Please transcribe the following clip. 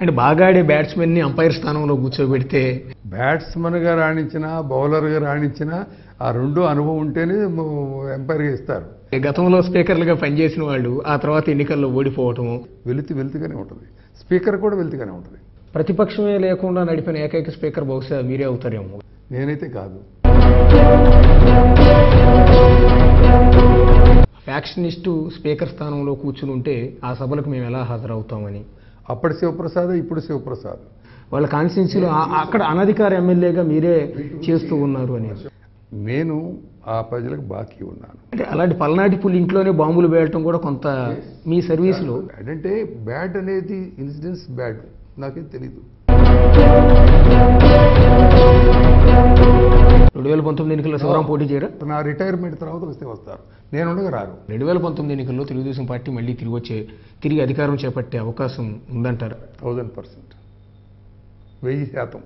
అంటే బాగా ఆడే బ్యాట్స్మెన్ని అంపైర్ స్థానంలో కూర్చోబెడితే బ్యాట్స్మెన్గా రాణించినా బౌలర్గా రాణించినా ఆ రెండు అనుభవం ఉంటేనే ఎంపైర్గా ఇస్తారు. గతంలో స్పీకర్లుగా పనిచేసిన వాళ్ళు ఆ తర్వాత ఎన్నికల్లో ఓడిపోవటం వెలుతుగానే ఉంటుంది. స్పీకర్ కూడా వెలుతుగానే ఉంటుంది. ప్రతిపక్షమే లేకుండా నడిపిన ఏకైక స్పీకర్ బహుశా మీరే అవుతారేమో. నేనైతే కాదు. ఫ్యాక్షనిస్టు స్పీకర్ స్థానంలో కూర్చుని ఉంటే ఆ సభలకు మేము ఎలా హాజరవుతామని అప్పటి శివప్రసాద్, ఇప్పుడు శివప్రసాద్ వాళ్ళ కాన్స్టిట్యున్సీలో అక్కడ అనధికార ఎమ్మెల్యేగా మీరే చేస్తూ ఉన్నారు అని. నేను ఆ ప్రజలకు బాకీ ఉన్నాను. అంటే అలాంటి పల్నాటి పులి ఇంట్లోనే బాంబులు వేయటం కూడా కొంత మీ సర్వీసులో అంటే బ్యాడ్ అనేది ఇన్సిడెన్స్ బ్యాడ్ నాకేం తెలీదు. 2019 ఎన్నికల్లో శివరాం పోటీ చేయరా? నా రిటైర్మెంట్ తర్వాత వస్తారు. నేను ఉండగా రారు. 2019 ఎన్నికల్లో తెలుగుదేశం పార్టీ మళ్ళీ తిరిగి అధికారం చేపట్టే అవకాశం ఉందంటారా? 1000%, 1000%.